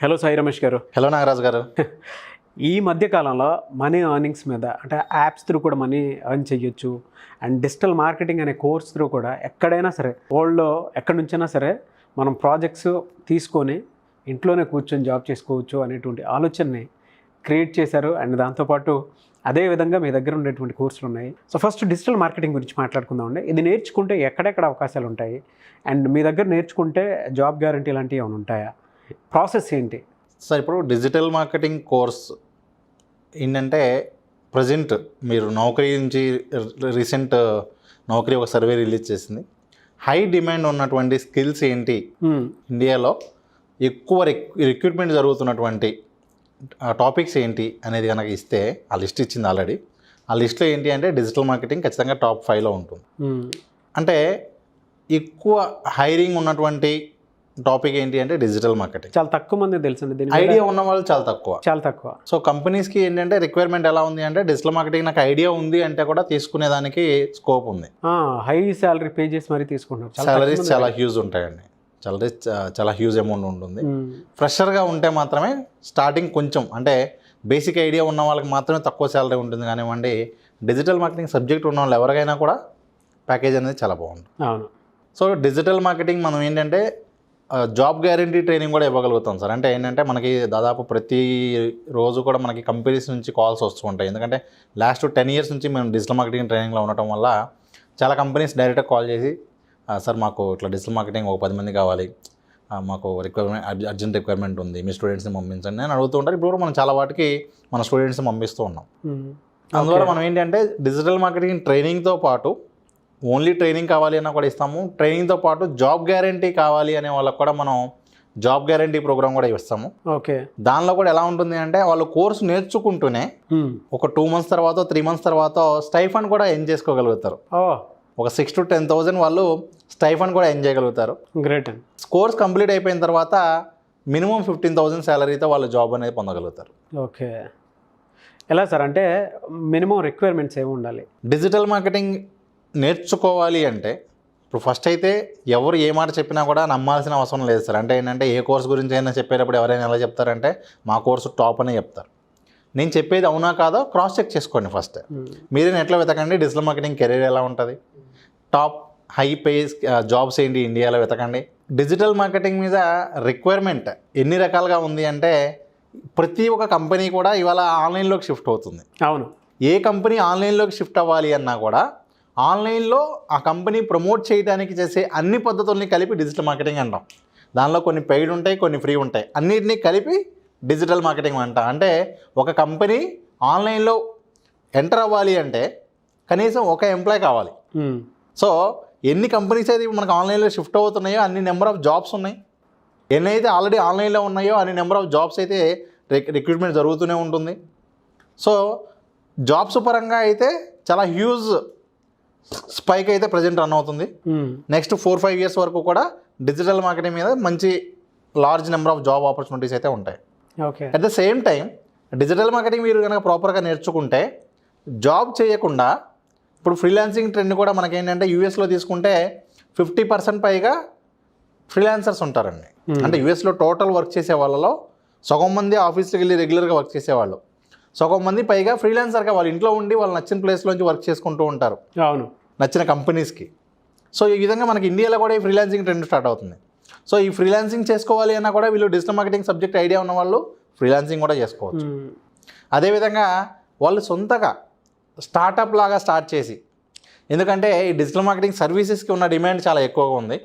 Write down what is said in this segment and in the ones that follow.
Hello Sai Ramesh గారు. Hello Nagaraju గారు. ఈ మధ్యకాలంలో మనీ ఎర్నింగ్స్ మీద అంటే యాప్స్ త్రూ కూడా మనీ ఎర్న్ చేయొచ్చు అండ్ డిజిటల్ మార్కెటింగ్ అనే కోర్స్ త్రూ కూడా ఎక్కడైనా సరే వరల్డ్లో ఎక్కడి నుంచైనా సరే మనం ప్రాజెక్ట్స్ తీసుకొని ఇంట్లోనే కూర్చొని జాబ్ చేసుకోవచ్చు అనేటువంటి ఆలోచనని క్రియేట్ చేశారు. అండ్ దాంతోపాటు అదే విధంగా మీ దగ్గర ఉండేటువంటి కోర్సులు ఉన్నాయి. సో ఫస్ట్ డిజిటల్ మార్కెటింగ్ గురించి మాట్లాడుకుందామండి. ఇది నేర్చుకుంటే ఎక్కడెక్కడ అవకాశాలు ఉంటాయి అండ్ మీ దగ్గర నేర్చుకుంటే జాబ్ గ్యారంటీ లాంటివి ఏమైనా ఉంటాయా? ప్రాసెస్ ఏంటి సార్? ఇప్పుడు డిజిటల్ మార్కెటింగ్ కోర్స్ ఏంటంటే ప్రజెంట్ మీరు నౌకరీ నుంచి రీసెంట్ నౌకరీ ఒక సర్వే రిలీజ్ చేసింది. హై డిమాండ్ ఉన్నటువంటి స్కిల్స్ ఏంటి, ఇండియాలో ఎక్కువ రిక్రూట్మెంట్ జరుగుతున్నటువంటి టాపిక్స్ ఏంటి అనేది కనుక ఇస్తే ఆ లిస్ట్ ఇచ్చింది ఆల్రెడీ. ఆ లిస్ట్లో ఏంటి అంటే డిజిటల్ మార్కెటింగ్ ఖచ్చితంగా టాప్ 5లో ఉంటుంది. అంటే ఎక్కువ హైరింగ్ ఉన్నటువంటి టాపిక్ ఏంటి అంటే డిజిటల్ మార్కెటింగ్. చాలా తక్కువ మంది తెలుసండి, దీని ఐడియా ఉన్న వాళ్ళు చాలా తక్కువ. సో కంపెనీస్కి ఏంటంటే రిక్వైర్మెంట్ ఎలా ఉంది అంటే డిజిటల్ మార్కెటింగ్ నాకు ఐడియా ఉంది అంటే కూడా తీసుకునేదానికి స్కోప్ ఉంది. హై శాలరీ పే చేసి మరీ తీసుకుంటున్నారు. సాలరీస్ చాలా హ్యూజ్ ఉంటాయండి, చాలా హ్యూజ్ అమౌంట్ ఉంటుంది. ఫ్రెషర్గా ఉంటే మాత్రమే స్టార్టింగ్ కొంచెం అంటే బేసిక్ ఐడియా ఉన్న వాళ్ళకి మాత్రమే తక్కువ శాలరీ ఉంటుంది కానివ్వండి. డిజిటల్ మార్కెటింగ్ సబ్జెక్ట్ ఉన్న వాళ్ళు ఎవరికైనా కూడా ప్యాకేజ్ అనేది చాలా బాగుంటుంది. అవును. సో డిజిటల్ మార్కెటింగ్ మనం ఏంటంటే జాబ్ గ్యారంటీ ట్రైనింగ్ కూడా ఇవ్వగలుగుతాం సార్. అంటే ఏంటంటే మనకి దాదాపు ప్రతి రోజు కూడా మనకి కంపెనీస్ నుంచి కాల్స్ వస్తూ ఉంటాయి. ఎందుకంటే లాస్ట్ 10 years నుంచి మేము డిజిటల్ మార్కెటింగ్ ట్రైనింగ్లో ఉండటం వల్ల చాలా కంపెనీస్ డైరెక్ట్గా కాల్ చేసి సార్ మాకు ఇట్లా డిజిటల్ మార్కెటింగ్ ఒక 10 మంది కావాలి, మాకు అర్జెంట్ రిక్వైర్మెంట్ ఉంది, మీ స్టూడెంట్స్ని పంపించండి నేను అడుగుతూ ఉంటారు. ఇప్పుడు మనం చాలా వాటికి మన స్టూడెంట్స్ని పంపిస్తూ ఉన్నాం. అందువల్ల మనం ఏంటంటే డిజిటల్ మార్కెటింగ్ ట్రైనింగ్తో పాటు ఓన్లీ ట్రైనింగ్ కావాలి అన్నా కూడా ఇస్తాము. ట్రైనింగ్తో పాటు జాబ్ గ్యారంటీ కావాలి అనే వాళ్ళకి కూడా మనం జాబ్ గ్యారంటీ ప్రోగ్రామ్ కూడా ఇస్తాము. ఓకే. దానిలో కూడా ఎలా ఉంటుంది అంటే వాళ్ళు కోర్సు నేర్చుకుంటూనే ఒక 2 months తర్వాత 3 months తర్వాత స్టైఫండ్ కూడా ఎర్న్ చేసుకోగలుగుతారు. ఒక 6,000 to 10,000 వాళ్ళు స్టైఫండ్ కూడా ఎర్న్ చేయగలుగుతారు. గ్రేట్. కోర్స్ కంప్లీట్ అయిపోయిన తర్వాత మినిమం 15,000 శాలరీతో వాళ్ళు జాబ్ అనేది పొందగలుగుతారు. ఓకే. ఎలా సార్ అంటే మినిమం రిక్వైర్మెంట్స్ ఏమి ఉండాలి డిజిటల్ మార్కెటింగ్ నేర్చుకోవాలి అంటే? ఇప్పుడు ఫస్ట్ అయితే ఎవరు ఏ మాట చెప్పినా కూడా నమ్మాల్సిన అవసరం లేదు సార్. అంటే ఏంటంటే ఏ కోర్స్ గురించి అయినా చెప్పేటప్పుడు ఎవరైనా ఎలా చెప్తారంటే మా కోర్సు టాప్ అనే చెప్తారు. నేను చెప్పేది అవునా కాదో క్రాస్ చెక్ చేసుకోండి ఫస్ట్. మీరే నెట్లో వెతకండి డిజిటల్ మార్కెటింగ్ కెరీర్ ఎలా ఉంటుంది, టాప్ హై పేస్ జాబ్స్ ఏంటి ఇండియాలో వెతకండి. డిజిటల్ మార్కెటింగ్ మీద రిక్వైర్మెంట్ ఎన్ని రకాలుగా ఉంది అంటే ప్రతి ఒక్క కంపెనీ కూడా ఇవాళ ఆన్లైన్లోకి షిఫ్ట్ అవుతుంది. అవును. ఏ కంపెనీ ఆన్లైన్లోకి షిఫ్ట్ అవ్వాలి అన్నా కూడా ఆన్లైన్లో ఆ కంపెనీ ప్రమోట్ చేయడానికి చేసే అన్ని పద్ధతుల్ని కలిపి డిజిటల్ మార్కెటింగ్ అంటాం. దానిలో కొన్ని పెయిడ్ ఉంటాయి, కొన్ని ఫ్రీ ఉంటాయి. అన్నిటినీ కలిపి డిజిటల్ మార్కెటింగ్ అంటాం. అంటే ఒక కంపెనీ ఆన్లైన్లో ఎంటర్ అవ్వాలి అంటే కనీసం ఒక ఎంప్లాయ్ కావాలి. సో ఎన్ని కంపెనీస్ అయితే మనకు ఆన్లైన్లో షిఫ్ట్ అవుతున్నాయో అన్ని నెంబర్ ఆఫ్ జాబ్స్ ఉన్నాయి. ఎన్నైతే ఆల్రెడీ ఆన్లైన్లో ఉన్నాయో అన్ని నెంబర్ ఆఫ్ జాబ్స్ అయితే రిక్రూట్మెంట్ జరుగుతూనే ఉంటుంది. సో జాబ్స్ పరంగా అయితే చాలా హ్యూజ్ స్పైక్ అయితే ప్రజెంట్ రన్ అవుతుంది. నెక్స్ట్ 4-5 years వరకు కూడా డిజిటల్ మార్కెటింగ్ మీద మంచి large number of job opportunities అయితే ఉంటాయి. At the same time digital marketing మీరు కనుక ప్రాపర్గా నేర్చుకుంటే జాబ్ చేయకుండా ఇప్పుడు ఫ్రీలాన్సింగ్ ట్రెండ్ కూడా మనకేంటంటే యూఎస్లో తీసుకుంటే 50% పైగా ఫ్రీలాన్సర్స్ ఉంటారండి. అంటే యూఎస్లో టోటల్ వర్క్ చేసే వాళ్ళలో సగం మంది ఆఫీస్కి వెళ్ళి రెగ్యులర్గా వర్క్ చేసేవాళ్ళు, సగం మంది పైగా ఫ్రీలాన్సర్గా వాళ్ళ ఇంట్లో ఉండి వాళ్ళు నచ్చిన ప్లేస్లోంచి వర్క్ చేసుకుంటూ ఉంటారు. అవును. నచ్చిన కంపెనీస్కి. సో ఈ విధంగా మనకి ఇండియాలో కూడా ఈ ఫ్రీలాన్సింగ్ ట్రెండ్ స్టార్ట్ అవుతుంది. సో ఈ ఫ్రీలాన్సింగ్ చేసుకోవాలి అన్నా కూడా వీళ్ళు డిజిటల్ మార్కెటింగ్ సబ్జెక్ట్ ఐడియా ఉన్న వాళ్ళు ఫ్రీలాన్సింగ్ కూడా చేసుకోవచ్చు. అదేవిధంగా వాళ్ళు సొంతగా స్టార్టప్ లాగా స్టార్ట్ చేసి, ఎందుకంటే ఈ డిజిటల్ మార్కెటింగ్ సర్వీసెస్కి ఉన్న డిమాండ్ చాలా ఎక్కువగా ఉంది.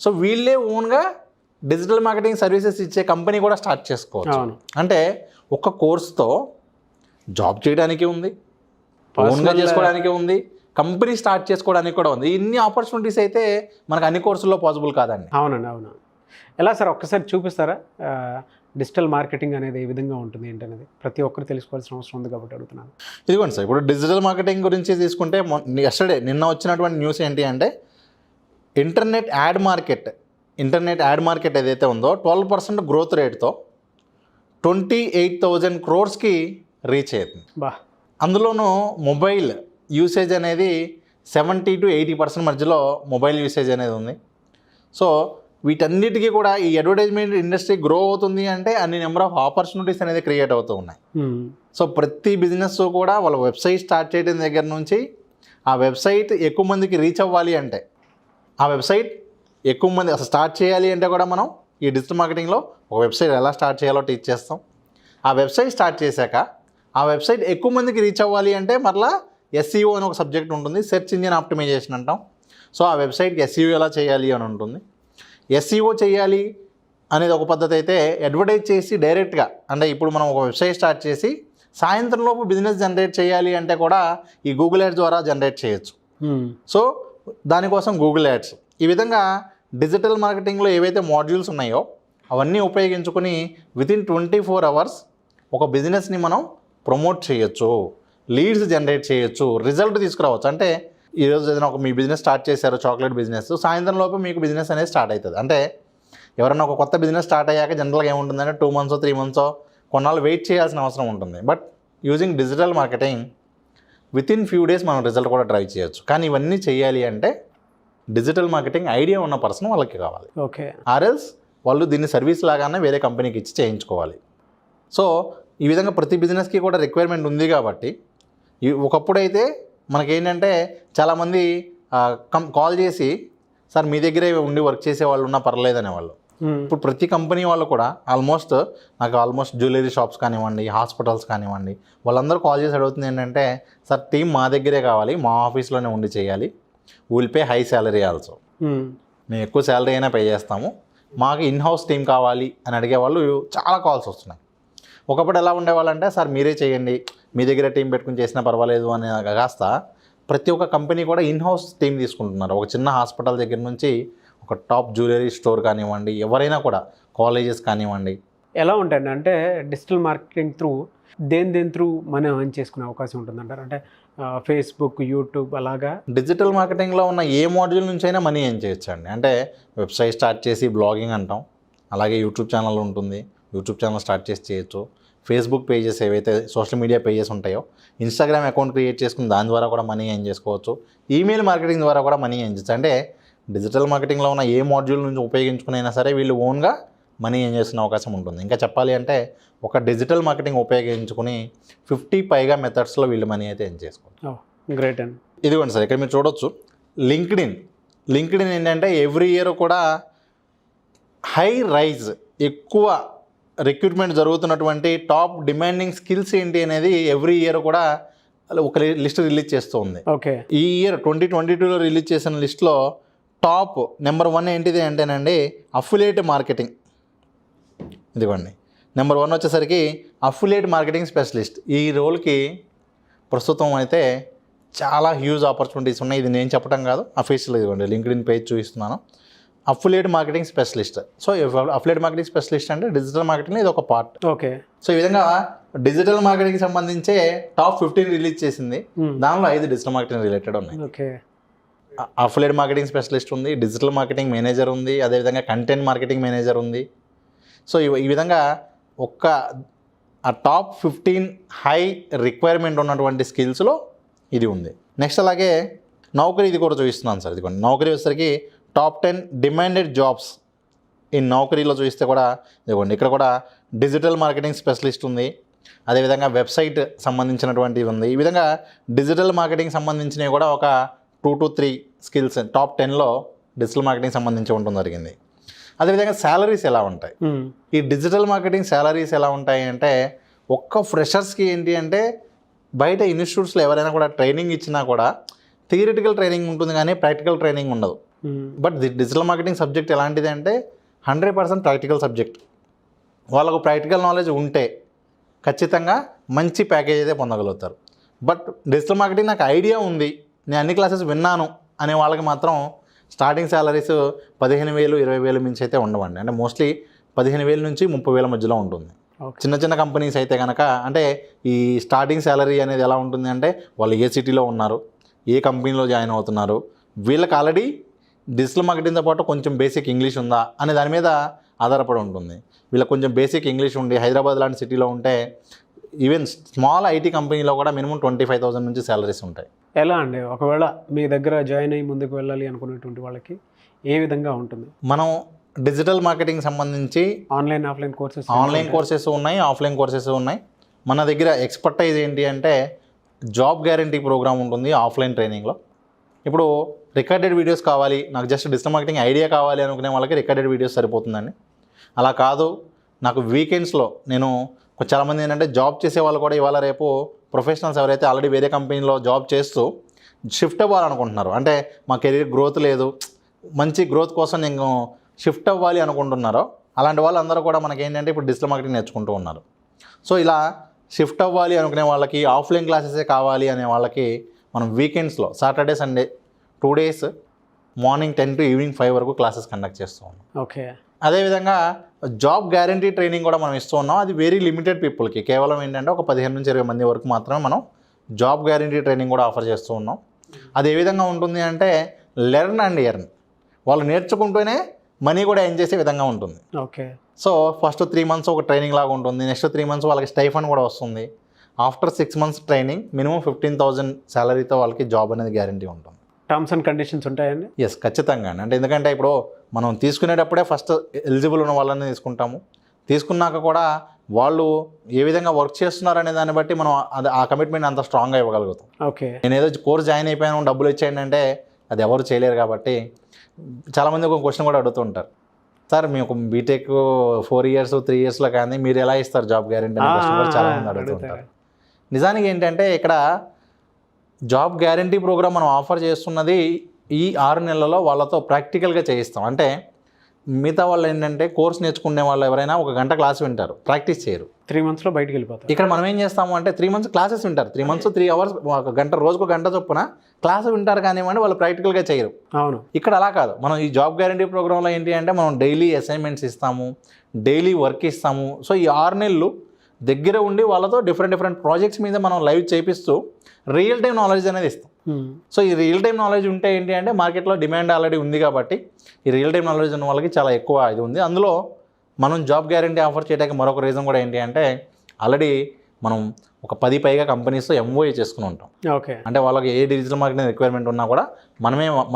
సో వీళ్ళే ఓన్గా డిజిటల్ మార్కెటింగ్ సర్వీసెస్ ఇచ్చే కంపెనీ కూడా స్టార్ట్ చేసుకోవచ్చు. అంటే ఒక కోర్స్తో జాబ్ చేయడానికి ఉంది, ఓన్గా చేసుకోవడానికి ఉంది, కంపెనీ స్టార్ట్ చేసుకోవడానికి కూడా ఉంది. ఇన్ని ఆపర్చునిటీస్ అయితే మనకు అన్ని కోర్సుల్లో పాసిబుల్ కాదండి. అవునండి, అవును. ఎలా సార్ ఒక్కసారి చూపిస్తారా డిజిటల్ మార్కెటింగ్ అనేది ఏ విధంగా ఉంటుంది ఏంటనేది? ప్రతి ఒక్కరు తెలుసుకోవాల్సిన అవసరం ఉంది కాబట్టి అడుగుతున్నాను. ఇదిగోండి సార్, ఇప్పుడు డిజిటల్ మార్కెటింగ్ గురించి తీసుకుంటే నిన్న వచ్చినటువంటి న్యూస్ ఏంటి అంటే ఇంటర్నెట్ యాడ్ మార్కెట్ ఏదైతే ఉందో 12% గ్రోత్ రేట్తో 28,000 crores రీచ్ అయ్యింది. అందులోనూ మొబైల్ యూసేజ్ అనేది 70 to 80% మధ్యలో మొబైల్ యూసేజ్ అనేది ఉంది. సో వీటన్నిటికీ కూడా ఈ అడ్వర్టైజ్మెంట్ ఇండస్ట్రీ గ్రో అవుతుంది అంటే అన్ని నెంబర్ ఆఫ్ ఆపర్చునిటీస్ అనేది క్రియేట్ అవుతూ ఉన్నాయి. సో ప్రతి బిజినెస్ కూడా వాళ్ళ వెబ్సైట్ స్టార్ట్ చేయడం దగ్గర నుంచి ఆ వెబ్సైట్ ఎక్కువ మందికి రీచ్ అవ్వాలి అంటే, ఆ వెబ్సైట్ ఎక్కువ మంది అసలు స్టార్ట్ చేయాలి అంటే కూడా మనం ఈ డిజిటల్ మార్కెటింగ్లో ఒక వెబ్సైట్ ఎలా స్టార్ట్ చేయాలో టీచ్ చేస్తాం. ఆ వెబ్సైట్ స్టార్ట్ చేశాక ఆ వెబ్సైట్ ఎక్కువ మందికి రీచ్ అవ్వాలి అంటే మరలా SEO అని ఒక సబ్జెక్ట్ ఉంటుంది, సెర్చ్ ఇంజిన్ ఆప్టిమైజేషన్ అంటాం. సో ఆ వెబ్సైట్కి SEO ఎలా చేయాలి అని ఉంటుంది. SEO చేయాలి అనేది ఒక పద్ధతి అయితే, అడ్వర్టైజ్ చేసి డైరెక్ట్గా అంటే ఇప్పుడు మనం ఒక వెబ్సైట్ స్టార్ట్ చేసి సాయంత్రంలోపు బిజినెస్ జనరేట్ చేయాలి అంటే కూడా ఈ గూగుల్ యాడ్స్ ద్వారా జనరేట్ చేయొచ్చు. సో దానికోసం గూగుల్ యాడ్స్. ఈ విధంగా డిజిటల్ మార్కెటింగ్లో ఏవైతే మాడ్యూల్స్ ఉన్నాయో అవన్నీ ఉపయోగించుకొని వితిన్ 24 hours ఒక బిజినెస్ని మనం ప్రమోట్ చేయొచ్చు, లీడ్స్ జనరేట్ చేయొచ్చు, రిజల్ట్ తీసుకురావచ్చు. అంటే ఈరోజు ఏదైనా ఒక మీ బిజినెస్ స్టార్ట్ చేశారు, చాక్లెట్ బిజినెస్, సాయంత్రం లోపు మీకు బిజినెస్ అనేది స్టార్ట్ అవుతుంది. అంటే ఎవరైనా ఒక కొత్త బిజినెస్ స్టార్ట్ అయ్యాక జనరల్గా ఏముంటుందంటే 2 months 3 months కొన్నాళ్ళు వెయిట్ చేయాల్సిన అవసరం ఉంటుంది. But using digital marketing within few days మనం రిజల్ట్ కూడా డ్రైవ్ చేయొచ్చు. కానీ ఇవన్నీ చేయాలి అంటే డిజిటల్ మార్కెటింగ్ ఐడియా ఉన్న పర్సన్ వాళ్ళకి కావాలి. ఓకే. ఆర్ఎల్స్ వాళ్ళు దీన్ని సర్వీస్ లాగానే వేరే కంపెనీకి ఇచ్చి చేయించుకోవాలి. సో ఈ విధంగా ప్రతి బిజినెస్కి కూడా రిక్వైర్మెంట్ ఉంది కాబట్టి ఒకప్పుడైతే మనకేంటంటే చాలామంది కాల్ చేసి సార్ మీ దగ్గరే ఉండి వర్క్ చేసే వాళ్ళు ఉన్నా పర్లేదు అనేవాళ్ళు. ఇప్పుడు ప్రతి కంపెనీ వాళ్ళు కూడా ఆల్మోస్ట్ జ్యువెలరీ షాప్స్ కానివ్వండి, హాస్పిటల్స్ కానివ్వండి, వాళ్ళందరూ కాల్ చేసి అడుగుతుంది ఏంటంటే సార్ టీం మా దగ్గరే కావాలి, మా ఆఫీస్లోనే ఉండి చేయాలి, will pay high salary also, మేము ఎక్కువ శాలరీ అయినా పే చేస్తాము, మాకు ఇన్ హౌస్ టీం కావాలి అని అడిగే వాళ్ళు చాలా కాల్స్ వస్తున్నాయి. ఒకప్పుడు ఎలా ఉండేవాళ్ళంటే సార్ మీరే చేయండి, మీ దగ్గర టీం పెట్టుకుని చేసినా పర్వాలేదు అని కాస్త ప్రతి ఒక్క కంపెనీ కూడా ఇన్ హౌస్ టీం తీసుకుంటున్నారు. ఒక చిన్న హాస్పిటల్ దగ్గర నుంచి ఒక టాప్ జ్యువెలరీ స్టోర్ కానివ్వండి, ఎవరైనా కూడా కాలేజెస్ కానివ్వండి. ఎలా ఉంటాయండి అంటే డిజిటల్ మార్కెటింగ్ త్రూ దేని త్రూ మనం ఎర్న్ చేసుకునే అవకాశం ఉంటుందంటారు? అంటే ఫేస్బుక్, యూట్యూబ్ అలాగా డిజిటల్ మార్కెటింగ్లో ఉన్న ఏ మాడ్యూల్ నుంచి అయినా మనీ ఏం చేయొచ్చు అండి. అంటే వెబ్సైట్ స్టార్ట్ చేసి బ్లాగింగ్ అంటాం, అలాగే యూట్యూబ్ ఛానల్ ఉంటుంది, యూట్యూబ్ ఛానల్ స్టార్ట్ చేసి చేయొచ్చు. ఫేస్బుక్ పేజెస్ ఏవైతే సోషల్ మీడియా పేజెస్ ఉంటాయో, ఇన్స్టాగ్రామ్ అకౌంట్ క్రియేట్ చేసుకుని దాని ద్వారా కూడా మనీ ఏం చేసుకోవచ్చు, ఈమెయిల్ మార్కెటింగ్ ద్వారా కూడా మనీ ఏం చేయొచ్చు. అంటే డిజిటల్ మార్కెటింగ్లో ఉన్న ఏ మాడ్యూల్ నుంచి ఉపయోగించుకునైనా సరే వీళ్ళు ఓన్గా మనీ ఏం చేస్తున్న అవకాశం ఉంటుంది. ఇంకా చెప్పాలి అంటే ఒక డిజిటల్ మార్కెటింగ్ ఉపయోగించుకుని 50 పైగా మెథడ్స్లో వీళ్ళు మనీ అయితే ఏం చేసుకోవచ్చు. గ్రేట్ అండి. ఇదిగోండి సార్, ఇక్కడ మీరు చూడొచ్చు లింక్డ్ఇన్ ఏంటంటే ఎవ్రీ ఇయర్ కూడా హై రైజ్, ఎక్కువ రిక్రూట్మెంట్ జరుగుతున్నటువంటి టాప్ డిమాండింగ్ స్కిల్స్ ఏంటి అనేది ఎవ్రీ ఇయర్ కూడా ఒక లిస్ట్ రిలీజ్ చేస్తూ ఉంది. ఓకే. ఈ ఇయర్ 2022లో రిలీజ్ చేసిన లిస్ట్లో టాప్ నెంబర్ 1 ఏంటిది అంటేనండి అఫిలియేట్ మార్కెటింగ్. ఇదిగోండి, నెంబర్ 1 వచ్చేసరికి అఫిలియేట్ మార్కెటింగ్ స్పెషలిస్ట్. ఈ రోల్కి ప్రస్తుతం అయితే చాలా హ్యూజ్ ఆపర్చునిటీస్ ఉన్నాయి. ఇది నేను చెప్పడం కాదు, అఫీషియల్ ఇదిగోండి లింక్డ్ఇన్ పేజ్ చూపిస్తున్నాను. Affiliate marketing specialist. So affiliate marketing specialist అంటే డిజిటల్ మార్కెటింగ్ ఇది ఒక పార్ట్. ఓకే. సో ఈ విధంగా డిజిటల్ మార్కెటింగ్కి సంబంధించే టాప్ 15 రిలీజ్ చేసింది. దానిలో 5 డిజిటల్ మార్కెటింగ్ రిలేటెడ్ ఉన్నాయి. ఓకే. అఫిలియేట్ మార్కెటింగ్ స్పెషలిస్ట్ ఉంది, డిజిటల్ మార్కెటింగ్ మేనేజర్ ఉంది, అదేవిధంగా కంటెంట్ మార్కెటింగ్ మేనేజర్ ఉంది. సో ఈ విధంగా ఆ టాప్ 15 హై రిక్వైర్మెంట్ ఉన్నటువంటి స్కిల్స్లో ఇది ఉంది. నెక్స్ట్ అలాగే నౌకరీ, ఇది కూడా చూపిస్తున్నాను సార్. ఇదిగోండి నౌకరీ వచ్చేసరికి టాప్ 10 డిమాండెడ్ జాబ్స్ ఈ నౌకరీలో చూస్తే కూడా ఇదిగోండి ఇక్కడ కూడా డిజిటల్ మార్కెటింగ్ స్పెషలిస్ట్ ఉంది, అదేవిధంగా వెబ్సైట్ సంబంధించినటువంటివి ఉంది. ఈ విధంగా డిజిటల్ మార్కెటింగ్ సంబంధించినవి కూడా ఒక 2 to 3 స్కిల్స్ టాప్ 10లో డిజిటల్ మార్కెటింగ్ సంబంధించి ఉండడం జరిగింది. అదేవిధంగా శాలరీస్ ఎలా ఉంటాయి, ఈ డిజిటల్ మార్కెటింగ్ శాలరీస్ ఎలా ఉంటాయి అంటే ఒక్క ఫ్రెషర్స్కి ఏంటి అంటే బయట ఇన్స్టిట్యూట్స్లో ఎవరైనా కూడా ట్రైనింగ్ ఇచ్చినా కూడా థియరిటికల్ ట్రైనింగ్ ఉంటుంది కానీ ప్రాక్టికల్ ట్రైనింగ్ ఉండదు. బట్ డిజిటల్ మార్కెటింగ్ సబ్జెక్ట్ ఎలాంటిది అంటే 100% ప్రాక్టికల్ సబ్జెక్ట్. వాళ్ళకు ప్రాక్టికల్ నాలెడ్జ్ ఉంటే ఖచ్చితంగా మంచి ప్యాకేజ్ అయితే పొందగలుగుతారు. బట్ డిజిటల్ మార్కెటింగ్ నాకు ఐడియా ఉంది, నేను అన్ని క్లాసెస్ విన్నాను అనే వాళ్ళకి మాత్రం స్టార్టింగ్ శాలరీస్ 15,000 20,000 మించి అయితే ఉండవండి. అంటే మోస్ట్లీ 15,000 నుంచి 30,000 మధ్యలో ఉంటుంది. చిన్న కంపెనీస్ అయితే కనుక అంటే ఈ స్టార్టింగ్ శాలరీ అనేది ఎలా ఉంటుంది అంటే వాళ్ళు ఏ సిటీలో ఉన్నారు, ఏ కంపెనీలో జాయిన్ అవుతున్నారు, వీళ్ళకి ఆల్రెడీ డిజిటల్ మార్కెటింగ్తో పాటు కొంచెం బేసిక్ ఇంగ్లీష్ ఉందా అనే దాని మీద ఆధారపడి ఉంటుంది. వీళ్ళకి కొంచెం బేసిక్ ఇంగ్లీష్ ఉండి హైదరాబాద్ లాంటి సిటీలో ఉంటే ఈవెన్ స్మాల్ ఐటీ కంపెనీలో కూడా మినిమం 25,000 నుంచి శాలరీస్ ఉంటాయి. ఎలా అండి ఒకవేళ మీ దగ్గర జాయిన్ అయ్యి ముందుకు వెళ్ళాలి అనుకునేటువంటి వాళ్ళకి ఏ విధంగా ఉంటుంది? మనం డిజిటల్ మార్కెటింగ్ సంబంధించి ఆఫ్లైన్ కోర్సెస్ ఆన్లైన్ కోర్సెస్ ఉన్నాయి, ఆఫ్లైన్ కోర్సెస్ ఉన్నాయి. మన దగ్గర ఎక్స్పర్టైజ్ ఏంటి అంటే జాబ్ గ్యారంటీ ప్రోగ్రామ్ ఉంటుంది ఆఫ్లైన్ ట్రైనింగ్లో. ఇప్పుడు రికార్డెడ్ వీడియోస్ కావాలి, నాకు జస్ట్ డిజిటల్ మార్కెటింగ్ ఐడియా కావాలి అనుకునే వాళ్ళకి రికార్డెడ్ వీడియోస్ సరిపోతుందండి. అలా కాదు, నాకు వీకెండ్స్లో నేను చాలామంది ఏంటంటే జాబ్ చేసే వాళ్ళు కూడా ఇవాళ రేపు ప్రొఫెషనల్స్ ఎవరైతే ఆల్రెడీ వేరే కంపెనీలో జాబ్ చేస్తూ షిఫ్ట్ అవ్వాలనుకుంటున్నారు, అంటే మా కెరీర్ గ్రోత్ లేదు, మంచి గ్రోత్ కోసం నేను షిఫ్ట్ అవ్వాలి అనుకుంటున్నారో అలాంటి వాళ్ళందరూ కూడా మనకి ఏంటంటే ఇప్పుడు డిజిటల్ మార్కెటింగ్ నేర్చుకుంటూ ఉన్నారు. సో ఇలా షిఫ్ట్ అవ్వాలి అనుకునే వాళ్ళకి, ఆఫ్లైన్ క్లాసెసే కావాలి అనే వాళ్ళకి మనం వీకెండ్స్లో Saturday Sunday 2 days morning 10 to evening 5 వరకు క్లాసెస్ కండక్ట్ చేస్తూ ఉన్నాం. ఓకే. అదేవిధంగా జాబ్ గ్యారంటీ ట్రైనింగ్ కూడా మనం ఇస్తూ ఉన్నాం. అది వెరీ లిమిటెడ్ పీపుల్కి, కేవలం ఏంటంటే ఒక 15 నుంచి 20 మంది వరకు మాత్రమే మనం జాబ్ గ్యారంటీ ట్రైనింగ్ కూడా ఆఫర్ చేస్తూ ఉన్నాం. అది ఏ విధంగా ఉంటుంది అంటే లెర్న్ అండ్ ఎర్న్, వాళ్ళు నేర్చుకుంటూనే మనీ కూడా ఎర్న్ చేసే విధంగా ఉంటుంది. ఓకే. సో ఫస్ట్ 3 months ఒక ట్రైనింగ్ లాగా ఉంటుంది, నెక్స్ట్ 3 months వాళ్ళకి స్టైఫండ్ కూడా వస్తుంది. ఆఫ్టర్ 6 months ట్రైనింగ్ మినిమం 15,000 శాలరీతో వాళ్ళకి జాబ్ అనేది గ్యారంటీ ఉంటుంది. టర్మ్స్ అండ్ కండిషన్స్ ఉంటాయండి? ఎస్, ఖచ్చితంగా అండి. అంటే ఎందుకంటే ఇప్పుడు మనం తీసుకునేటప్పుడే ఫస్ట్ ఎలిజిబుల్ ఉన్న వాళ్ళని తీసుకుంటాము. తీసుకున్నాక కూడా వాళ్ళు ఏ విధంగా వర్క్ చేస్తున్నారనే దాన్ని బట్టి మనం ఆ కమిట్మెంట్ అంత స్ట్రాంగ్గా ఇవ్వగలుగుతాం. ఓకే. నేను ఏదో కోర్స్ జాయిన్ అయిపోయాను, డబ్బులు ఇచ్చేయండి అంటే అది ఎవరు చేయలేరు. కాబట్టి చాలామంది ఒక క్వశ్చన్ కూడా అడుగుతుంటారు, సార్ మీకు బీటెక్ 4 years 3 yearsలో కానీ మీరు ఎలా ఇస్తారు జాబ్ గ్యారెంటీ అనే క్వశ్చన్ కూడా చాలామంది అడుగుతుంటారు. నిజానికి ఏంటంటే ఇక్కడ జాబ్ గ్యారంటీ ప్రోగ్రామ్ మనం ఆఫర్ చేస్తున్నది ఈ 6 నెలలలో వాళ్ళతో ప్రాక్టికల్గా చేయిస్తాం. అంటే మిగతా వాళ్ళు ఏంటంటే కోర్స్ నేర్చుకునే వాళ్ళు ఎవరైనా 1 గంట క్లాస్ వింటారు, ప్రాక్టీస్ చేయరు, 3 monthsలో బయటికి వెళ్ళిపోతారు. ఇక్కడ మనం ఏం చేస్తాము అంటే 3 months క్లాసెస్ వింటారు, 3 months 3 hours 1 గంట, రోజుకు 1 గంట చొప్పున క్లాస్ వింటారు కానివ్వండి, వాళ్ళు ప్రాక్టికల్గా చేయరు. అవును. ఇక్కడ అలా కాదు. మనం ఈ జాబ్ గ్యారంటీ ప్రోగ్రాంలో ఏంటి అంటే మనం డైలీ అసైన్మెంట్స్ ఇస్తాము, డైలీ వర్క్ ఇస్తాము. సో ఈ 6 నెలలు దగ్గర ఉండి వాళ్ళతో డిఫరెంట్ ప్రాజెక్ట్స్ మీద మనం లైవ్ చేపిస్తూ రియల్ టైం నాలెడ్జ్ అనేది ఇస్తాం. సో ఈ రియల్ టైం నాలెడ్జ్ ఉంటే ఏంటి అంటే మార్కెట్లో డిమాండ్ ఆల్రెడీ ఉంది కాబట్టి ఈ రియల్ టైం నాలెడ్జ్ ఉన్న వాళ్ళకి చాలా ఎక్కువ ఇది ఉంది. అందులో మనం జాబ్ గ్యారంటీ ఆఫర్ చేయడానికి మరొక రీజన్ కూడా ఏంటి అంటే ఆల్రెడీ మనం ఒక 10 పైగా కంపెనీస్తో MOA చేసుకుని ఉంటాం. ఓకే. అంటే వాళ్ళకి ఏ డిజిటల్ మార్కెటింగ్ రిక్వైర్మెంట్ ఉన్నా కూడా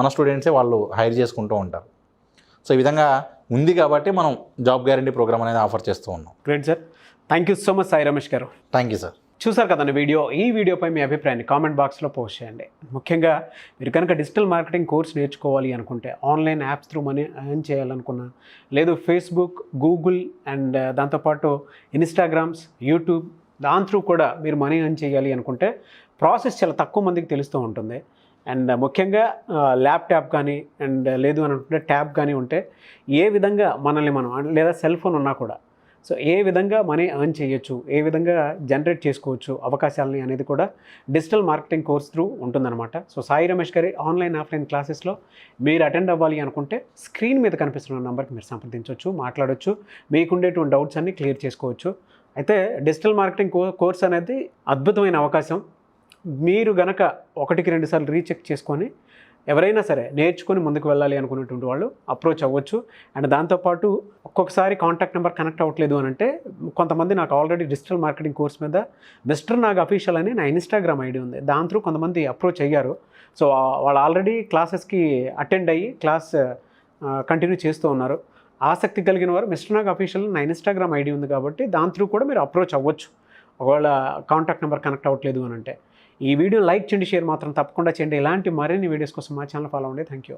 మన స్టూడెంట్సే వాళ్ళు హైర్ చేసుకుంటూ ఉంటారు. సో ఈ విధంగా ఉంది కాబట్టి మనం జాబ్ గ్యారంటీ ప్రోగ్రామ్ అనేది ఆఫర్ చేస్తూ ఉన్నాం. Great sir, thank you so much Sai Ramesh garu. Thank you sir. చూసారు కదండి ఈ వీడియోపై మీ అభిప్రాయాన్ని కామెంట్ బాక్స్లో పోస్ట్ చేయండి. ముఖ్యంగా మీరు కనుక డిజిటల్ మార్కెటింగ్ కోర్స్ నేర్చుకోవాలి అనుకుంటే, online apps through money earn చేయాలనుకున్నా, లేదు ఫేస్బుక్, గూగుల్ అండ్ దాంతోపాటు ఇన్స్టాగ్రామ్స్, యూట్యూబ్ దాని త్రూ కూడా మీరు మనీ ఎర్న్ చేయాలి అనుకుంటే ప్రాసెస్ చాలా తక్కువ మందికి తెలుస్తూ ఉంటుంది. అండ్ ముఖ్యంగా ల్యాప్టాప్ కానీ అండ్ లేదు అని అనుకుంటే ట్యాబ్ కానీ ఉంటే ఏ విధంగా మనల్ని మనం, లేదా సెల్ ఫోన్ ఉన్నా కూడా, సో ఏ విధంగా మనీ ఎర్న్ చేయొచ్చు, ఏ విధంగా జనరేట్ చేసుకోవచ్చు అవకాశాలని అనేది కూడా డిజిటల్ మార్కెటింగ్ కోర్స్ త్రూ ఉంటుందన్నమాట. సో సాయి రమేష్ గారి ఆన్లైన్ ఆఫ్లైన్ క్లాసెస్లో మీరు అటెండ్ అవ్వాలి అనుకుంటే స్క్రీన్ మీద కనిపిస్తున్న నెంబర్కి మీరు సంప్రదించవచ్చు, మాట్లాడవచ్చు, మీకుండేటువంటి డౌట్స్ అన్నీ క్లియర్ చేసుకోవచ్చు. అయితే డిజిటల్ మార్కెటింగ్ కోర్స్ అనేది అద్భుతమైన అవకాశం. మీరు గనక 1-2 సార్లు రీచెక్ చేసుకొని ఎవరైనా సరే నేర్చుకొని ముందుకు వెళ్ళాలి అనుకునేటువంటి వాళ్ళు అప్రోచ్ అవ్వచ్చు. అండ్ దాంతోపాటు ఒక్కొక్కసారి కాంటాక్ట్ నెంబర్ కనెక్ట్ అవ్వట్లేదు అని అంటే, కొంతమంది నాకు ఆల్రెడీ డిజిటల్ మార్కెటింగ్ కోర్స్ మీద మిస్టర్ నాగ్ అఫీషియల్ అని నా ఇన్స్టాగ్రామ్ ఐడి ఉంది, దాని త్రూ కొంతమంది అప్రోచ్ అయ్యారు. సో వాళ్ళు ఆల్రెడీ క్లాసెస్కి అటెండ్ అయ్యి క్లాస్ కంటిన్యూ చేస్తూ ఉన్నారు. ఆసక్తి కలిగిన వారు మిస్టర్ నాగ్ అఫీషియల్ నా ఇన్స్టాగ్రామ్ ఐడి ఉంది కాబట్టి దాని త్రూ కూడా మీరు అప్రోచ్ అవ్వచ్చు, ఒకవేళ కాంటాక్ట్ నెంబర్ కనెక్ట్ అవ్వట్లేదు అని అంటే. ఈ వీడియో లైక్ చేయండి, షేర్ మాత్రం తప్పకుండా చేయండి. ఇలాంటి మరిన్ని వీడియోస్ కోసం మా ఛానల్ ఫాలో అవ్వండి. Thank you.